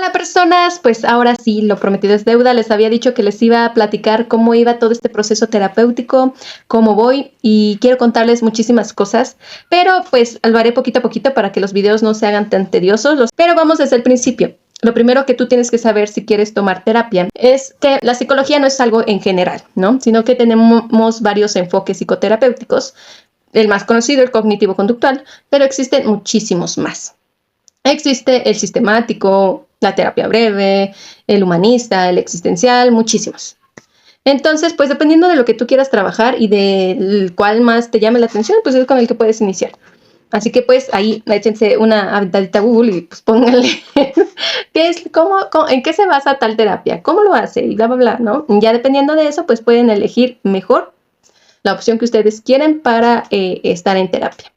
Hola personas, pues ahora sí, lo prometido es deuda. Les había dicho que les iba a platicar cómo iba todo este proceso terapéutico, cómo voy y quiero contarles muchísimas cosas, pero pues lo haré poquito a poquito para que los videos no se hagan tan tediosos. Pero vamos desde el principio. Lo primero que tú tienes que saber si quieres tomar terapia es que la psicología no es algo en general, ¿no? Sino que tenemos varios enfoques psicoterapéuticos. El más conocido, el cognitivo-conductual, pero existen muchísimos más. Existe el sistemático, la terapia breve, el humanista, el existencial, muchísimos. Entonces, pues dependiendo de lo que tú quieras trabajar y del cual más te llame la atención, pues es con el que puedes iniciar. Así que pues ahí échense una aventadita a Google y pues pónganle en qué se basa tal terapia, cómo lo hace y bla, bla, bla, ¿no? Ya dependiendo de eso, pues pueden elegir mejor la opción que ustedes quieren para estar en terapia.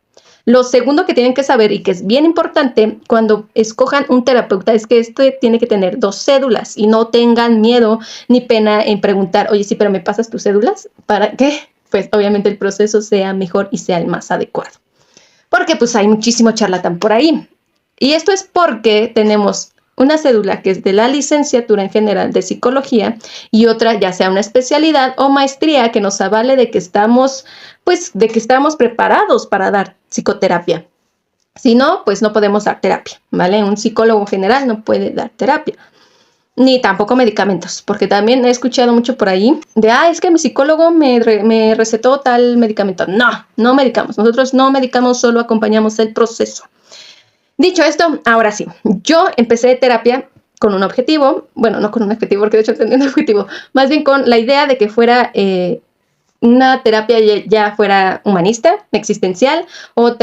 Lo segundo que tienen que saber y que es bien importante cuando escojan un terapeuta es que este tiene que tener 2 cédulas y no tengan miedo ni pena en preguntar, oye, sí, pero ¿me pasas tus cédulas? ¿Para qué? Pues obviamente el proceso sea mejor y sea el más adecuado. Porque pues hay muchísimo charlatán por ahí. Y esto es porque tenemos una cédula que es de la licenciatura en general de psicología y otra ya sea una especialidad o maestría que nos avale de que estamos preparados para dar psicoterapia. Si no, pues no podemos dar terapia, ¿vale? Un psicólogo general no puede dar terapia, ni tampoco medicamentos, porque también he escuchado mucho por ahí de, es que mi psicólogo me recetó tal medicamento. No medicamos, nosotros no medicamos, solo acompañamos el proceso. Dicho esto, ahora sí, yo empecé terapia con un objetivo, bueno, no con un objetivo, porque de hecho tenía un objetivo, más bien con la idea de que fuera una terapia ya fuera humanista, existencial o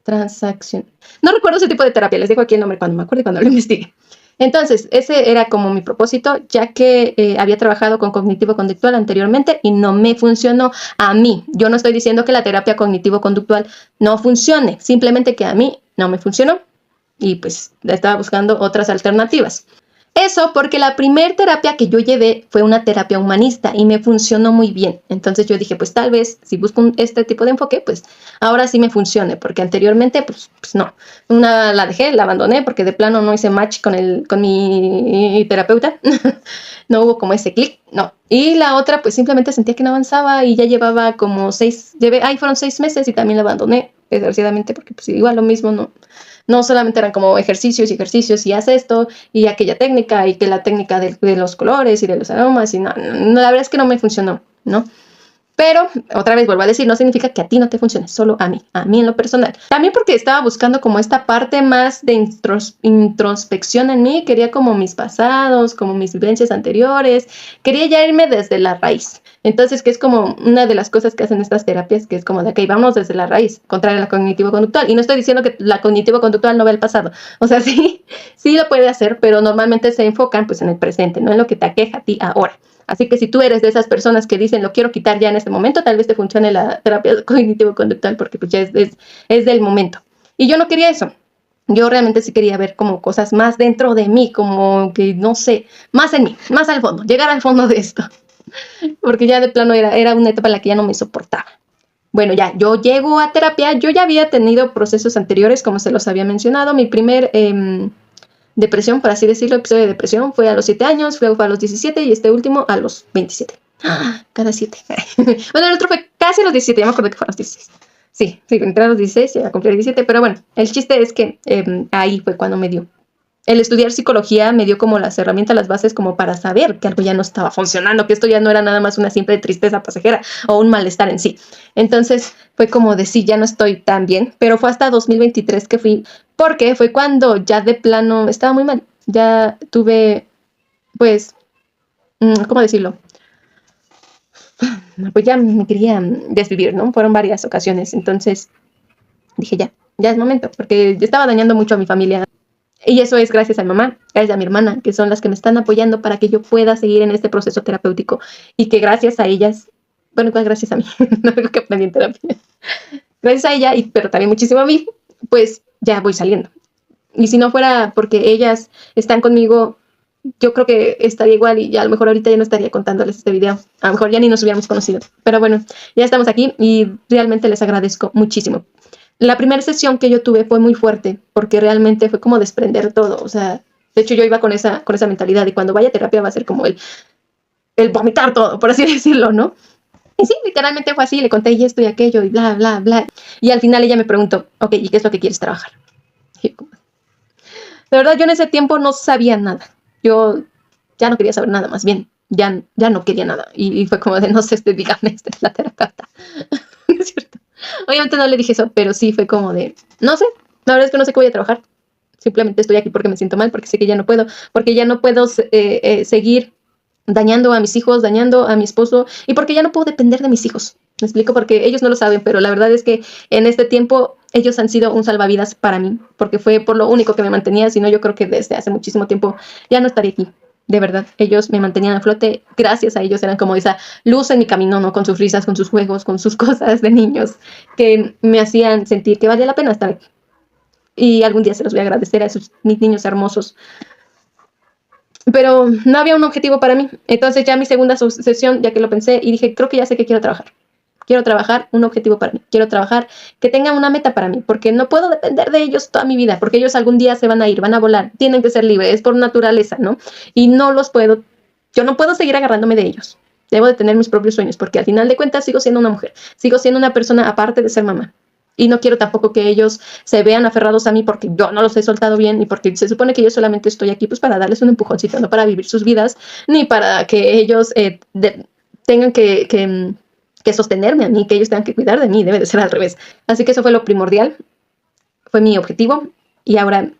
transacción. No recuerdo ese tipo de terapia, les digo aquí el nombre cuando me acuerde y cuando lo investigue. Entonces, ese era como mi propósito, ya que había trabajado con cognitivo-conductual anteriormente y no me funcionó a mí. Yo no estoy diciendo que la terapia cognitivo-conductual no funcione, simplemente que a mí no me funcionó y pues estaba buscando otras alternativas. Eso porque la primer terapia que yo llevé fue una terapia humanista y me funcionó muy bien. Entonces yo dije, pues tal vez si busco este tipo de enfoque, pues ahora sí me funcione, porque anteriormente pues no. Una la dejé, la abandoné porque de plano no hice match con mi terapeuta. No hubo como ese clic, no. Y la otra pues simplemente sentía que no avanzaba y ya llevaba como fueron 6 meses y también la abandoné, desgraciadamente, porque pues igual lo mismo, no solamente eran como ejercicios y haz esto y aquella técnica y que la técnica de los colores y de los aromas y no, la verdad es que no me funcionó, ¿no? Pero, otra vez vuelvo a decir, no significa que a ti no te funcione, solo a mí en lo personal. También porque estaba buscando como esta parte más de introspección en mí, quería como mis pasados, como mis vivencias anteriores, quería ya irme desde la raíz. Entonces, que es como una de las cosas que hacen estas terapias, que es como de, ok, vamos desde la raíz, contrario a la cognitivo-conductual. Y no estoy diciendo que la cognitivo-conductual no ve el pasado. O sea, sí lo puede hacer, pero normalmente se enfocan pues en el presente, no en lo que te aqueja a ti ahora. Así que si tú eres de esas personas que dicen, lo quiero quitar ya en este momento, tal vez te funcione la terapia cognitivo-conductual porque pues ya es del momento. Y yo no quería eso. Yo realmente sí quería ver como cosas más dentro de mí, como que, no sé, más en mí, más al fondo, llegar al fondo de esto. Porque ya de plano era una etapa en la que ya no me soportaba. Bueno, ya, yo llego a terapia, yo ya había tenido procesos anteriores, como se los había mencionado. Mi primer depresión, por así decirlo, episodio de depresión fue a los 7 años, luego fue a los 17 y este último a los 27. Cada 7. Bueno, el otro fue casi a los 17, ya me acuerdo que fue a los 16. Sí, entré a los 16, ya cumplí 17, pero bueno, el chiste es que ahí fue cuando me dio. El estudiar psicología me dio como las herramientas, las bases como para saber que algo ya no estaba funcionando, que esto ya no era nada más una simple tristeza pasajera o un malestar en sí. Entonces fue como de sí, ya no estoy tan bien, pero fue hasta 2023 que fui, porque fue cuando ya de plano estaba muy mal. Ya tuve, pues, ¿cómo decirlo? Pues ya me quería desvivir, ¿no? Fueron varias ocasiones, entonces dije ya es momento, porque estaba dañando mucho a mi familia. Y eso es gracias a mi mamá, gracias a mi hermana, que son las que me están apoyando para que yo pueda seguir en este proceso terapéutico. Y que gracias a ellas, bueno, igual gracias a mí, no digo que aprendí en terapia, gracias a ella, pero también muchísimo a mí, pues ya voy saliendo. Y si no fuera porque ellas están conmigo, yo creo que estaría igual y ya a lo mejor ahorita ya no estaría contándoles este video. A lo mejor ya ni nos hubiéramos conocido. Pero bueno, ya estamos aquí y realmente les agradezco muchísimo. La primera sesión que yo tuve fue muy fuerte porque realmente fue como desprender todo. O sea, De hecho, yo iba con esa mentalidad, y cuando vaya a terapia va a ser como el vomitar todo, por así decirlo, ¿no? Y sí, literalmente fue así, le conté y esto y aquello y bla, bla, bla. Y al final ella me preguntó, ok, ¿y qué es lo que quieres trabajar? Y yo, de verdad, yo en ese tiempo no sabía nada. Yo ya no quería saber nada, más bien, ya no quería nada. Y fue como de, no sé, dígame, esta es la terapeuta. ¿No es cierto? Obviamente no le dije eso, pero sí fue como de, no sé, la verdad es que no sé qué voy a trabajar. Simplemente estoy aquí porque me siento mal, porque sé que ya no puedo, porque ya no puedo seguir dañando a mis hijos, dañando a mi esposo, y porque ya no puedo depender de mis hijos. Me explico, porque ellos no lo saben, pero la verdad es que en este tiempo ellos han sido un salvavidas para mí, porque fue por lo único que me mantenía. Si no, yo creo que desde hace muchísimo tiempo ya no estaría aquí. De verdad, ellos me mantenían a flote. Gracias a ellos eran como esa luz en mi camino, ¿no? Con sus risas, con sus juegos, con sus cosas de niños, que me hacían sentir que valía la pena estar aquí. Y algún día se los voy a agradecer a esos mis niños hermosos. Pero no había un objetivo para mí. Entonces ya mi segunda sesión, ya que lo pensé, y dije, creo que ya sé que quiero trabajar. Quiero trabajar un objetivo para mí. Quiero trabajar que tenga una meta para mí, porque no puedo depender de ellos toda mi vida, porque ellos algún día se van a ir, van a volar, tienen que ser libres, es por naturaleza, ¿no? Y no los puedo, yo no puedo seguir agarrándome de ellos. Debo de tener mis propios sueños, porque al final de cuentas sigo siendo una mujer, sigo siendo una persona aparte de ser mamá. Y no quiero tampoco que ellos se vean aferrados a mí porque yo no los he soltado bien, y porque se supone que yo solamente estoy aquí pues para darles un empujoncito, no para vivir sus vidas, ni para que ellos tengan que sostenerme a mí, que ellos tengan que cuidar de mí. Debe de ser al revés. Así que eso fue lo primordial, fue mi objetivo, y ahora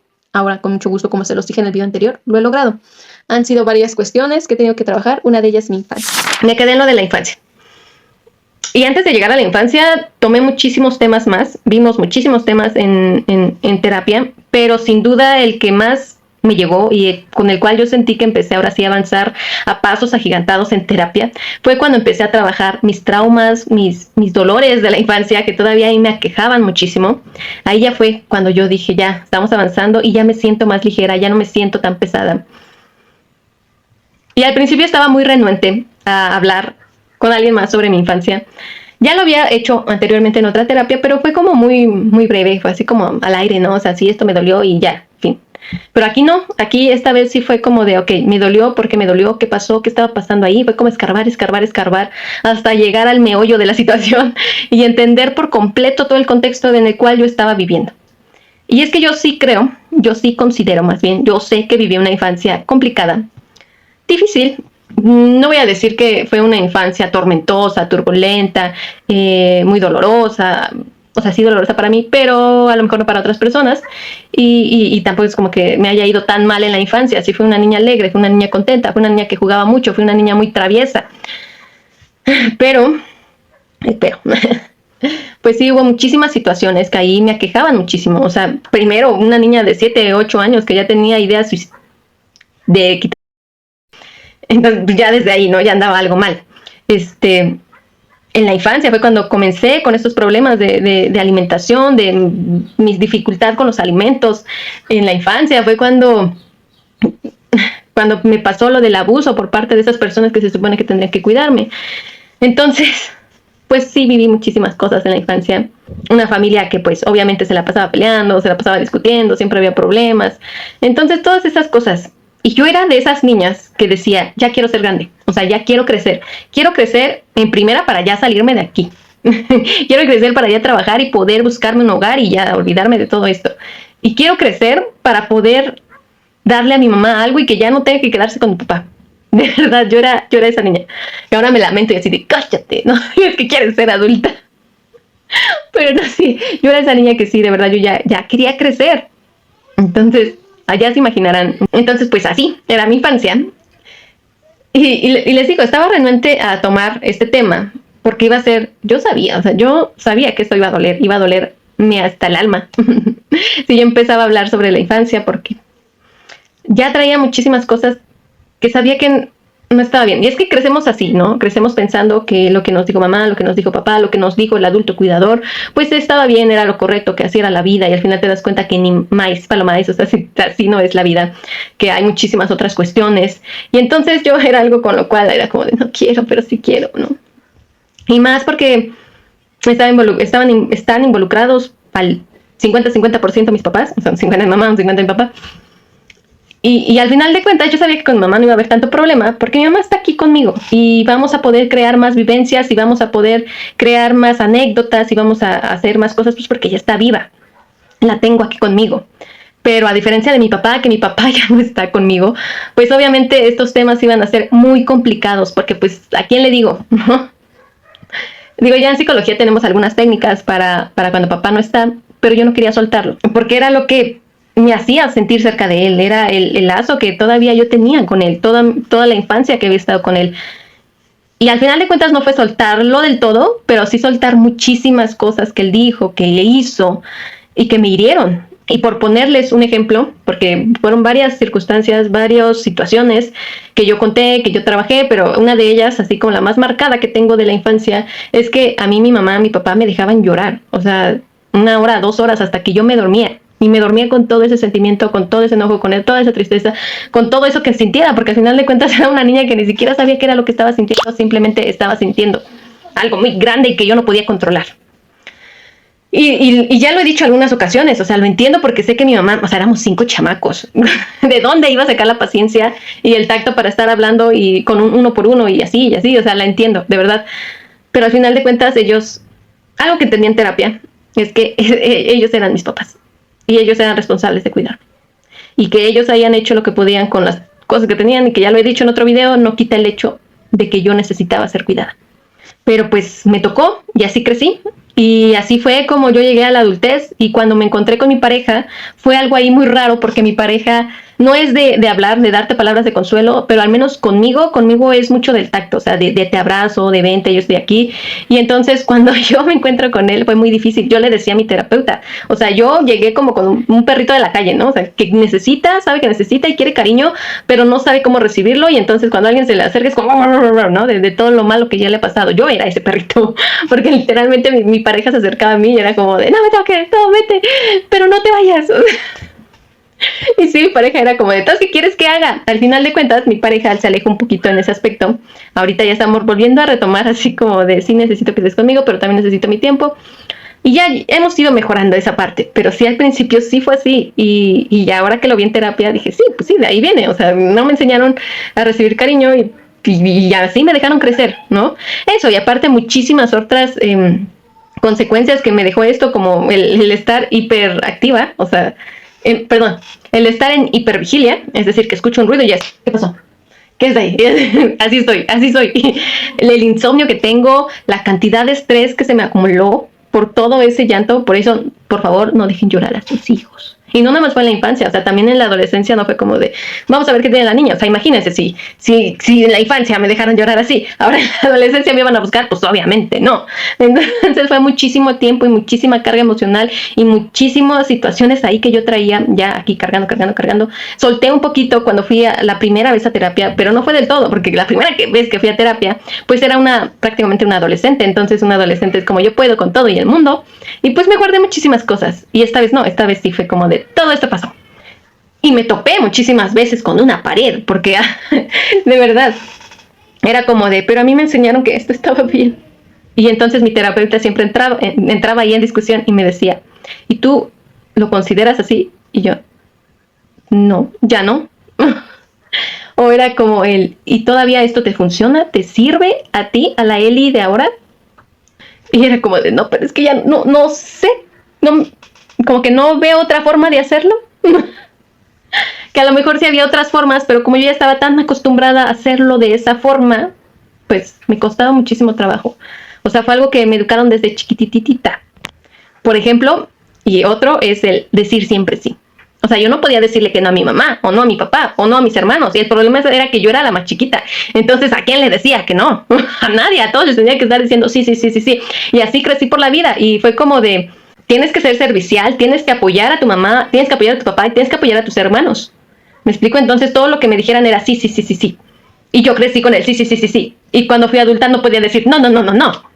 con mucho gusto, como se los dije en el video anterior, lo he logrado. Han sido varias cuestiones que he tenido que trabajar, una de ellas mi infancia. Me quedé en lo de la infancia. Y antes de llegar a la infancia, tomé muchísimos temas más, vimos muchísimos temas en terapia, pero sin duda el que más me llegó y con el cual yo sentí que empecé ahora sí a avanzar a pasos agigantados en terapia, fue cuando empecé a trabajar mis traumas, mis dolores de la infancia, que todavía ahí me aquejaban muchísimo. Ahí ya fue cuando yo dije, ya, estamos avanzando y ya me siento más ligera, ya no me siento tan pesada. Y al principio estaba muy renuente a hablar con alguien más sobre mi infancia. Ya lo había hecho anteriormente en otra terapia, pero fue como muy breve, fue así como al aire, ¿no? O sea, sí, esto me dolió y ya, fin. Pero aquí no, aquí esta vez sí fue como de, ok, me dolió, ¿por qué me dolió? ¿Qué pasó? ¿Qué estaba pasando ahí? Fue como escarbar, hasta llegar al meollo de la situación y entender por completo todo el contexto en el cual yo estaba viviendo. Y es que yo sí considero más bien, yo sé que viví una infancia complicada, difícil. No voy a decir que fue una infancia tormentosa, turbulenta, muy dolorosa, o sea, sí dolorosa para mí, pero a lo mejor no para otras personas, y tampoco es como que me haya ido tan mal en la infancia. Sí, fui una niña alegre, fui una niña contenta, fui una niña que jugaba mucho, fui una niña muy traviesa, pero pues sí, hubo muchísimas situaciones que ahí me aquejaban muchísimo. O sea, primero una niña de 7, 8 años que ya tenía ideas de quitar. Entonces ya desde ahí, ¿no? Ya andaba algo mal. En la infancia fue cuando comencé con estos problemas de alimentación, de mi dificultad con los alimentos. En la infancia fue cuando me pasó lo del abuso por parte de esas personas que se supone que tendrían que cuidarme. Entonces, pues sí viví muchísimas cosas en la infancia. Una familia que pues obviamente se la pasaba peleando, se la pasaba discutiendo, siempre había problemas. Entonces todas esas cosas. Y yo era de esas niñas que decía, ya quiero ser grande, o sea, ya quiero crecer. Quiero crecer en primera para ya salirme de aquí. Quiero crecer para ya trabajar y poder buscarme un hogar y ya olvidarme de todo esto. Y quiero crecer para poder darle a mi mamá algo y que ya no tenga que quedarse con mi papá. De verdad, yo era esa niña. Y ahora me lamento y así de, cállate, ¿no? Es que quieres ser adulta. Pero no, sí, yo era esa niña que sí, de verdad, yo ya quería crecer. Entonces, allá se imaginarán. Entonces, pues así, era mi infancia. Y les digo, estaba renuente a tomar este tema, porque iba a ser, yo sabía que esto iba a dolerme hasta el alma. Si yo empezaba a hablar sobre la infancia, porque ya traía muchísimas cosas que sabía que no estaba bien. Y es que crecemos así, ¿no? Crecemos pensando que lo que nos dijo mamá, lo que nos dijo papá, lo que nos dijo el adulto cuidador, pues estaba bien, era lo correcto, que así era la vida, y al final te das cuenta que ni maíz, palomaíz, o sea, así no es la vida, que hay muchísimas otras cuestiones. Y entonces yo era algo con lo cual era como de, no quiero, pero sí quiero, ¿no? Y más porque están involucrados al 50-50% mis papás, o sea, 50 de mamá, 50 de mi papá. Y al final de cuentas yo sabía que con mi mamá no iba a haber tanto problema porque mi mamá está aquí conmigo y vamos a poder crear más vivencias y vamos a poder crear más anécdotas y vamos a hacer más cosas pues porque ella está viva, la tengo aquí conmigo. Pero a diferencia de mi papá, que mi papá ya no está conmigo, pues obviamente estos temas iban a ser muy complicados porque pues ¿a quién le digo? ¿No? Digo, ya en psicología tenemos algunas técnicas para cuando papá no está, pero yo no quería soltarlo porque era lo que me hacía sentir cerca de él, era el lazo que todavía yo tenía con él, toda la infancia que había estado con él. Y al final de cuentas no fue soltarlo del todo, pero sí soltar muchísimas cosas que él dijo, que hizo y que me hirieron. Y por ponerles un ejemplo, porque fueron varias circunstancias, varias situaciones que yo conté, que yo trabajé, pero una de ellas, así como la más marcada que tengo de la infancia, es que a mí mi mamá, mi papá me dejaban llorar, o sea, 1 hora, 2 horas hasta que yo me dormía. Y me dormía con todo ese sentimiento, con todo ese enojo, con toda esa tristeza, con todo eso que sintiera, porque al final de cuentas era una niña que ni siquiera sabía qué era lo que estaba sintiendo, simplemente estaba sintiendo algo muy grande y que yo no podía controlar. Y ya lo he dicho en algunas ocasiones, o sea, lo entiendo porque sé que mi mamá, o sea, éramos 5 chamacos. ¿De dónde iba a sacar la paciencia y el tacto para estar hablando y con uno por uno y así, o sea, la entiendo, de verdad. Pero al final de cuentas ellos, algo que entendí en terapia, es que ellos eran mis papás. Y ellos eran responsables de cuidarme. Y que ellos hayan hecho lo que podían con las cosas que tenían, y que ya lo he dicho en otro video, no quita el hecho de que yo necesitaba ser cuidada. Pero pues me tocó y así crecí. Y así fue como yo llegué a la adultez. Y cuando me encontré con mi pareja, fue algo ahí muy raro porque mi pareja no es de hablar, de darte palabras de consuelo, pero al menos conmigo es mucho del tacto, o sea, de te abrazo, de vente, yo estoy aquí. Y entonces cuando yo me encuentro con él fue muy difícil. Yo le decía a mi terapeuta, o sea, yo llegué como con un perrito de la calle, ¿no? O sea, que necesita, sabe que necesita y quiere cariño, pero no sabe cómo recibirlo. Y entonces cuando alguien se le acerca es como, ¿no? De todo lo malo que ya le ha pasado. Yo era ese perrito, porque literalmente mi pareja se acercaba a mí y era como de, no me toques, no, vete, pero no te vayas. Y sí, mi pareja era como de, ¿entonces qué quieres que haga? Al final de cuentas, mi pareja se aleja un poquito en ese aspecto. Ahorita ya estamos volviendo a retomar así como de, sí necesito que estés conmigo, pero también necesito mi tiempo. Y ya hemos ido mejorando esa parte, pero sí al principio sí fue así. Y ahora que lo vi en terapia dije, sí, pues sí, de ahí viene. O sea, no me enseñaron a recibir cariño y así me dejaron crecer, ¿no? Eso, y aparte muchísimas otras consecuencias que me dejó esto, como el estar hiperactiva, o sea, el estar en hipervigilia, es decir, que escucho un ruido y ya es, ¿qué pasó? ¿Qué es de ahí? Así soy. El insomnio que tengo, la cantidad de estrés que se me acumuló por todo ese llanto, por eso, por favor, no dejen llorar a sus hijos. Y no nada más fue en la infancia, o sea, también en la adolescencia no fue como de, vamos a ver qué tiene la niña. O sea, imagínense, si en la infancia me dejaron llorar así, ahora en la adolescencia me iban a buscar, pues obviamente no. Entonces fue muchísimo tiempo y muchísima carga emocional y muchísimas situaciones ahí que yo traía ya aquí cargando. Solté un poquito cuando fui la primera vez a terapia, pero no fue del todo, porque la primera vez que fui a terapia, pues era prácticamente una adolescente. Entonces una adolescente es como yo puedo con todo y el mundo, y pues me guardé muchísimas cosas. Y esta vez no, esta vez sí fue como de, todo esto pasó. Y me topé muchísimas veces con una pared, porque de verdad, era como de, pero a mí me enseñaron que esto estaba bien. Y entonces mi terapeuta siempre entraba ahí en discusión y me decía, ¿y tú lo consideras así? Y yo, no, ya no. O era como ¿y todavía esto te funciona? ¿Te sirve a ti, a la Eli de ahora? Y era como de, no, pero es que ya no sé, no, como que no veo otra forma de hacerlo. Que a lo mejor sí había otras formas, pero como yo ya estaba tan acostumbrada a hacerlo de esa forma, pues me costaba muchísimo trabajo. O sea, fue algo que me educaron desde chiquititita. Por ejemplo, y otro es el decir siempre sí. O sea, yo no podía decirle que no a mi mamá, o no a mi papá, o no a mis hermanos. Y el problema era que yo era la más chiquita. Entonces, ¿a quién le decía que no? A nadie, a todos les tenía que estar diciendo sí. Y así crecí por la vida. Y fue como de, tienes que ser servicial, tienes que apoyar a tu mamá, tienes que apoyar a tu papá y tienes que apoyar a tus hermanos. ¿Me explico? Entonces, todo lo que me dijeran era sí. Y yo crecí con el sí. Y cuando fui adulta no podía decir no.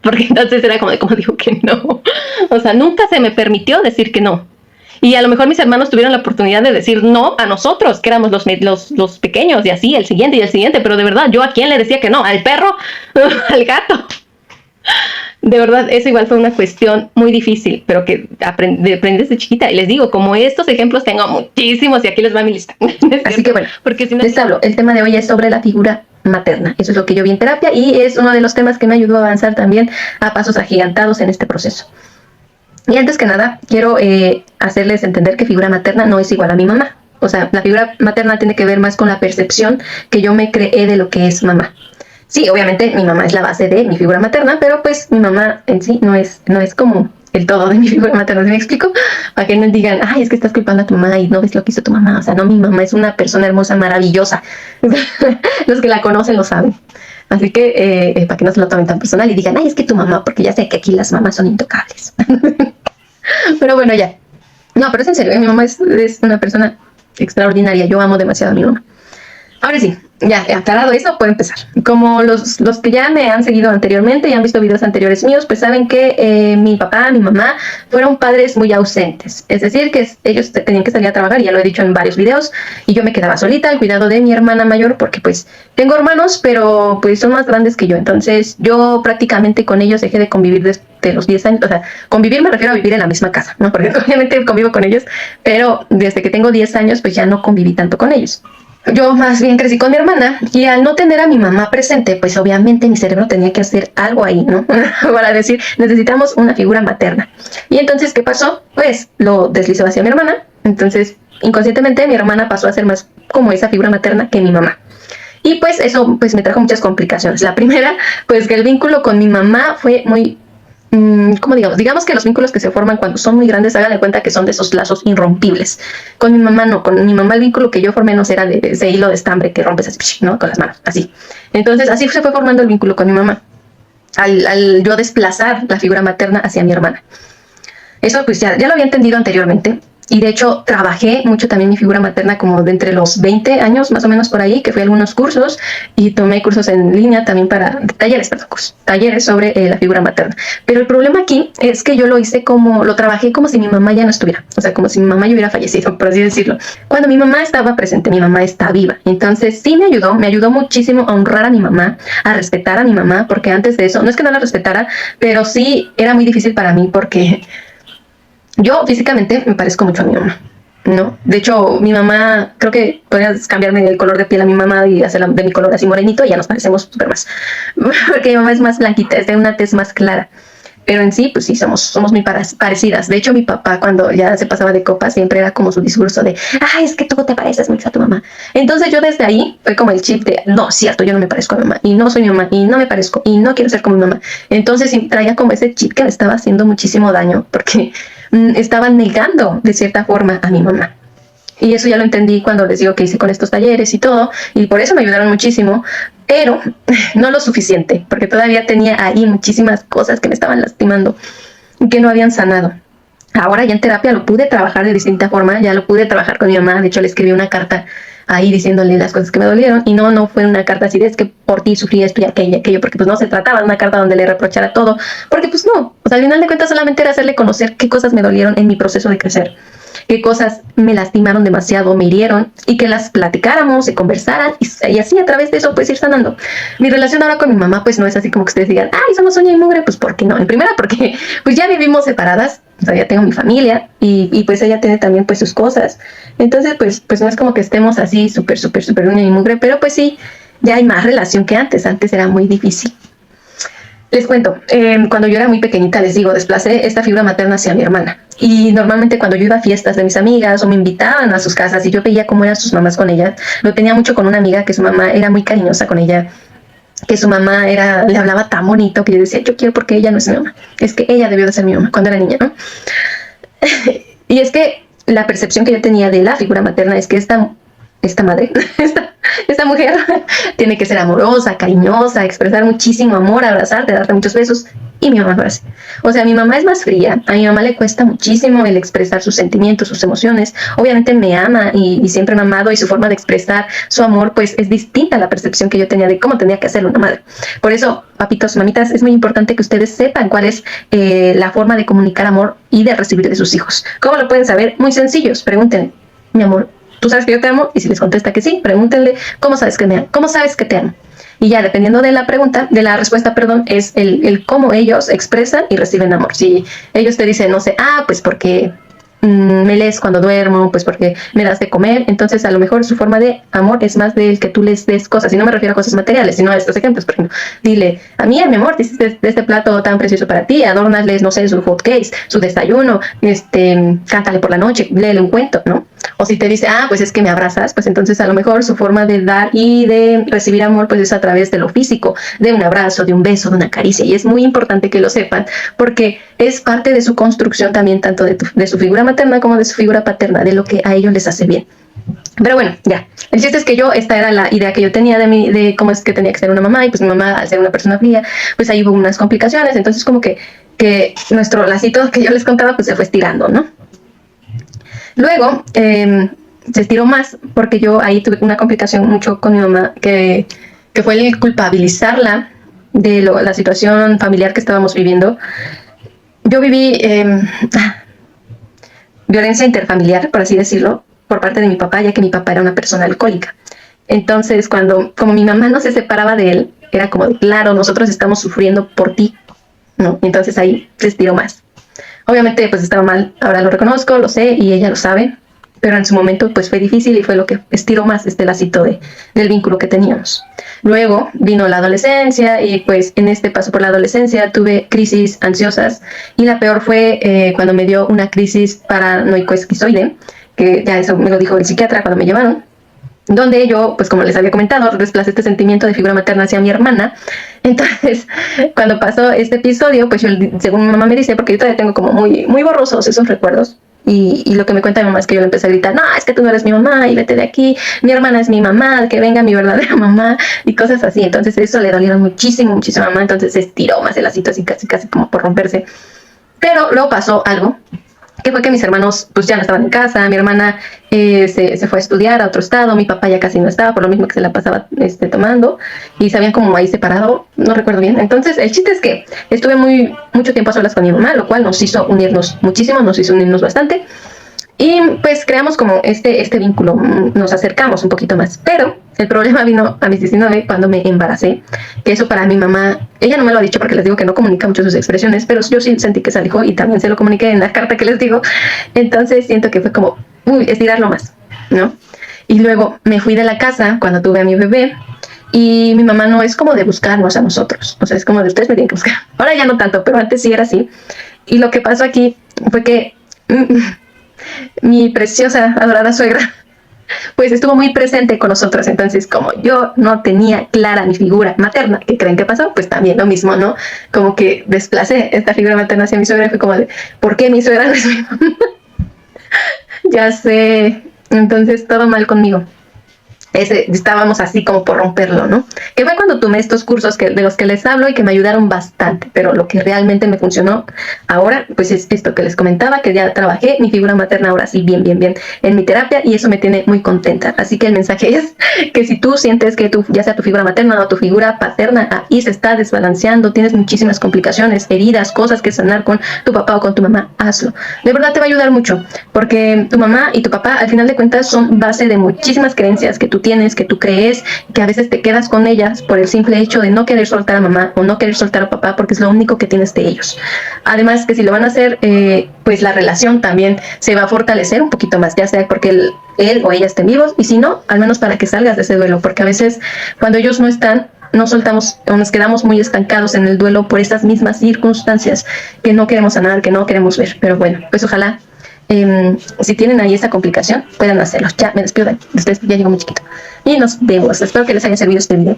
Porque entonces era como de, ¿cómo digo que no? O sea, nunca se me permitió decir que no. Y a lo mejor mis hermanos tuvieron la oportunidad de decir no a nosotros, que éramos los pequeños, y así, el siguiente, pero de verdad, ¿yo a quién le decía que no? ¿Al perro? ¿Al gato? De verdad, eso igual fue una cuestión muy difícil, pero que aprendí desde chiquita. Y les digo, como estos ejemplos tengo muchísimos y aquí les va mi lista. Así que bueno, porque si no... les hablo. El tema de hoy es sobre la figura materna. Eso es lo que yo vi en terapia y es uno de los temas que me ayudó a avanzar también a pasos agigantados en este proceso. Y antes que nada, quiero hacerles entender que figura materna no es igual a mi mamá. O sea, la figura materna tiene que ver más con la percepción que yo me creé de lo que es mamá. Sí, obviamente mi mamá es la base de mi figura materna, pero pues mi mamá en sí no es como el todo de mi figura materna, ¿sí me explico? Para que no digan, ay, es que estás culpando a tu mamá y no ves lo que hizo tu mamá. O sea, no, mi mamá es una persona hermosa, maravillosa. Los que la conocen lo saben. Así que para que no se lo tomen tan personal y digan, ay, es que tu mamá, porque ya sé que aquí las mamás son intocables. Pero bueno, ya. No, pero es en serio, mi mamá es una persona extraordinaria. Yo amo demasiado a mi mamá. Ahora sí, ya aclarado eso, puedo empezar. Como los que ya me han seguido anteriormente y han visto videos anteriores míos, pues saben que mi papá, mi mamá fueron padres muy ausentes. Es decir, que ellos tenían que salir a trabajar, y ya lo he dicho en varios videos, y yo me quedaba solita al cuidado de mi hermana mayor, porque pues tengo hermanos, pero pues son más grandes que yo. Entonces yo prácticamente con ellos dejé de convivir desde los 10 años. O sea, convivir me refiero a vivir en la misma casa, ¿no? Porque obviamente convivo con ellos, pero desde que tengo 10 años pues ya no conviví tanto con ellos. Yo más bien crecí con mi hermana y al no tener a mi mamá presente, pues obviamente mi cerebro tenía que hacer algo ahí, ¿no? Para decir, necesitamos una figura materna. Y entonces, ¿qué pasó? Pues lo deslizó hacia mi hermana. Entonces, inconscientemente, mi hermana pasó a ser más como esa figura materna que mi mamá. Y pues eso pues me trajo muchas complicaciones. La primera, pues que el vínculo con mi mamá fue muy... ¿cómo digamos que los vínculos que se forman cuando son muy grandes, hagan de cuenta que son de esos lazos irrompibles. Con mi mamá no, con mi mamá el vínculo que yo formé no era de ese hilo de estambre que rompes así, ¿no? Con las manos, así. Entonces así se fue formando el vínculo con mi mamá, al yo desplazar la figura materna hacia mi hermana. Eso pues ya lo había entendido anteriormente. Y de hecho trabajé mucho también mi figura materna como de entre los 20 años, más o menos por ahí, que fui a algunos cursos y tomé cursos en línea también para talleres sobre la figura materna. Pero el problema aquí es que yo lo trabajé como si mi mamá ya no estuviera, o sea, como si mi mamá ya hubiera fallecido, por así decirlo. Cuando mi mamá estaba presente, mi mamá está viva. Entonces sí me ayudó muchísimo a honrar a mi mamá, a respetar a mi mamá, porque antes de eso, no es que no la respetara, pero sí era muy difícil para mí porque... yo físicamente me parezco mucho a mi mamá, ¿no? De hecho, mi mamá, creo que podrías cambiarme el color de piel a mi mamá y hacerla de mi color así morenito y ya nos parecemos súper más. Porque mi mamá es más blanquita, es de una tez más clara. Pero en sí, pues sí, somos muy parecidas. De hecho, mi papá, cuando ya se pasaba de copa, siempre era como su discurso de, ay, es que tú te pareces mucho a tu mamá. Entonces yo desde ahí fue como el chip de, no, cierto, yo no me parezco a mi mamá, y no soy mi mamá, y no me parezco, y no quiero ser como mi mamá. Entonces sí, traía como ese chip que me estaba haciendo muchísimo daño, porque estaba negando de cierta forma a mi mamá. Y eso ya lo entendí cuando les digo que hice con estos talleres y todo, y por eso me ayudaron muchísimo, pero no lo suficiente, porque todavía tenía ahí muchísimas cosas que me estaban lastimando y que no habían sanado. Ahora ya en terapia lo pude trabajar de distinta forma, ya lo pude trabajar con mi mamá. De hecho le escribí una carta ahí diciéndole las cosas que me dolieron, y no fue una carta así de, es que por ti sufrí esto y aquello, porque pues no se trataba de una carta donde le reprochara todo, porque pues no, o sea, al final de cuentas solamente era hacerle conocer qué cosas me dolieron en mi proceso de crecer, qué cosas me lastimaron demasiado, me hirieron, y que las platicáramos, se conversaran, y así a través de eso pues ir sanando. Mi relación ahora con mi mamá pues no es así como que ustedes digan, ay, somos uña y mugre, pues ¿por qué no? En primera porque pues ya vivimos separadas, o sea, ya tengo mi familia, y pues ella tiene también pues sus cosas. Entonces pues no es como que estemos así súper uña y mugre, pero pues sí, ya hay más relación que antes era muy difícil. Les cuento, cuando yo era muy pequeñita, les digo, desplacé esta figura materna hacia mi hermana. Y normalmente cuando yo iba a fiestas de mis amigas o me invitaban a sus casas y yo veía cómo eran sus mamás con ellas, lo tenía mucho con una amiga que su mamá era muy cariñosa con ella, que su mamá le hablaba tan bonito que yo decía, yo quiero porque ella no es mi mamá. Es que ella debió de ser mi mamá cuando era niña, ¿no? Y es que la percepción que yo tenía de la figura materna es que esta madre, esta mujer tiene que ser amorosa, cariñosa, expresar muchísimo amor, abrazarte, darte muchos besos. Y mi mamá no es así. O sea, mi mamá es más fría. A mi mamá le cuesta muchísimo el expresar sus sentimientos, sus emociones. Obviamente me ama y siempre me ha amado, y su forma de expresar su amor pues es distinta a la percepción que yo tenía de cómo tenía que hacerlo una madre. Por eso, papitos, mamitas, es muy importante que ustedes sepan cuál es la forma de comunicar amor y de recibir de sus hijos. ¿Cómo lo pueden saber? Muy sencillos. Pregúntenle, mi amor, ¿tú sabes que yo te amo? Y si les contesta que sí, pregúntenle, ¿cómo sabes que me amo? ¿Cómo sabes que te amo? Y ya dependiendo de de la respuesta, perdón, es el cómo ellos expresan y reciben amor. Si ellos te dicen, no sé, pues porque me lees cuando duermo, pues porque me das de comer, entonces a lo mejor su forma de amor es más del que tú les des cosas, y no me refiero a cosas materiales, sino a estos ejemplos. Por ejemplo, dile, a mí, mi amor, de este plato tan precioso para ti, adórnales, no sé, su hot cakes, su desayuno, cántale por la noche, léele un cuento, ¿no? O si te dice, pues es que me abrazas, pues entonces a lo mejor su forma de dar y de recibir amor pues es a través de lo físico, de un abrazo, de un beso, de una caricia, y es muy importante que lo sepan, porque es parte de su construcción también, tanto de su figura materna como de su figura paterna, de lo que a ellos les hace bien. Pero bueno, ya. El chiste es que esta era la idea que yo tenía de cómo es que tenía que ser una mamá, y pues mi mamá, al ser una persona fría, pues ahí hubo unas complicaciones, entonces como que nuestro lacito que yo les contaba pues se fue estirando, ¿no? Luego se estiró más porque yo ahí tuve una complicación mucho con mi mamá, que fue el culpabilizarla de la situación familiar que estábamos viviendo. Yo viví violencia interfamiliar, por así decirlo, por parte de mi papá, ya que mi papá era una persona alcohólica. Entonces, como mi mamá no se separaba de él, era como, claro, nosotros estamos sufriendo por ti, ¿no? Entonces ahí se estiró más. Obviamente pues estaba mal, ahora lo reconozco, lo sé y ella lo sabe, pero en su momento pues fue difícil y fue lo que estiró más este lacito del vínculo que teníamos. Luego vino la adolescencia y pues en este paso por la adolescencia tuve crisis ansiosas, y la peor fue cuando me dio una crisis paranoico-esquizoide, que ya eso me lo dijo el psiquiatra cuando me llevaron, donde yo, pues como les había comentado, desplacé este sentimiento de figura materna hacia mi hermana. Entonces, cuando pasó este episodio, pues yo, según mi mamá me dice, porque yo todavía tengo como muy, muy borrosos esos recuerdos, y lo que me cuenta mi mamá es que yo le empecé a gritar, no, es que tú no eres mi mamá, y vete de aquí, mi hermana es mi mamá, que venga mi verdadera mamá, y cosas así. Entonces eso le dolieron muchísimo, muchísimo a mamá, entonces se estiró más el lacito, así casi como por romperse. Pero luego pasó algo, que fue que mis hermanos pues ya no estaban en casa, mi hermana se fue a estudiar a otro estado, mi papá ya casi no estaba, por lo mismo que se la pasaba tomando, y se habían como ahí separado, no recuerdo bien. Entonces el chiste es que estuve mucho tiempo a solas con mi mamá, lo cual nos hizo unirnos muchísimo, nos hizo unirnos bastante, y pues creamos como este vínculo, nos acercamos un poquito más. Pero el problema vino a mis 19 cuando me embaracé, que eso para mi mamá, ella no me lo ha dicho porque les digo que no comunica mucho sus expresiones, pero yo sí sentí que se alejó, y también se lo comuniqué en la carta que les digo. Entonces siento que fue como, estirarlo más, ¿no? Y luego me fui de la casa cuando tuve a mi bebé, y mi mamá no es como de buscarnos a nosotros, o sea, es como de ustedes me tienen que buscar. Ahora ya no tanto, pero antes sí era así. Y lo que pasó aquí fue que mi preciosa, adorada suegra, pues estuvo muy presente con nosotros. Entonces, como yo no tenía clara mi figura materna, ¿qué creen que pasó? Pues también lo mismo, ¿no? Como que desplacé esta figura materna hacia mi suegra, y fue como de, ¿por qué mi suegra no es mi mamá? Ya sé. Entonces, todo mal conmigo. Estábamos así como por romperlo, ¿no? Que fue cuando tomé estos cursos de los que les hablo y que me ayudaron bastante, pero lo que realmente me funcionó ahora, pues es esto que les comentaba, que ya trabajé mi figura materna ahora sí bien en mi terapia, y eso me tiene muy contenta. Así que el mensaje es que si tú sientes que ya sea tu figura materna o tu figura paterna ahí se está desbalanceando, tienes muchísimas complicaciones, heridas, cosas que sanar con tu papá o con tu mamá, hazlo. De verdad te va a ayudar mucho, porque tu mamá y tu papá al final de cuentas son base de muchísimas creencias que tú tienes, que tú crees, que a veces te quedas con ellas por el simple hecho de no querer soltar a mamá o no querer soltar a papá, porque es lo único que tienes de ellos. Además que si lo van a hacer, pues la relación también se va a fortalecer un poquito más, ya sea porque él o ella estén vivos, y si no, al menos para que salgas de ese duelo, porque a veces cuando ellos no están, no soltamos o nos quedamos muy estancados en el duelo por esas mismas circunstancias que no queremos sanar, que no queremos ver. Pero bueno, pues ojalá si tienen ahí esa complicación puedan hacerlo. Ya me despido de ustedes, ya llego muy chiquito, y nos vemos. Espero que les haya servido este video.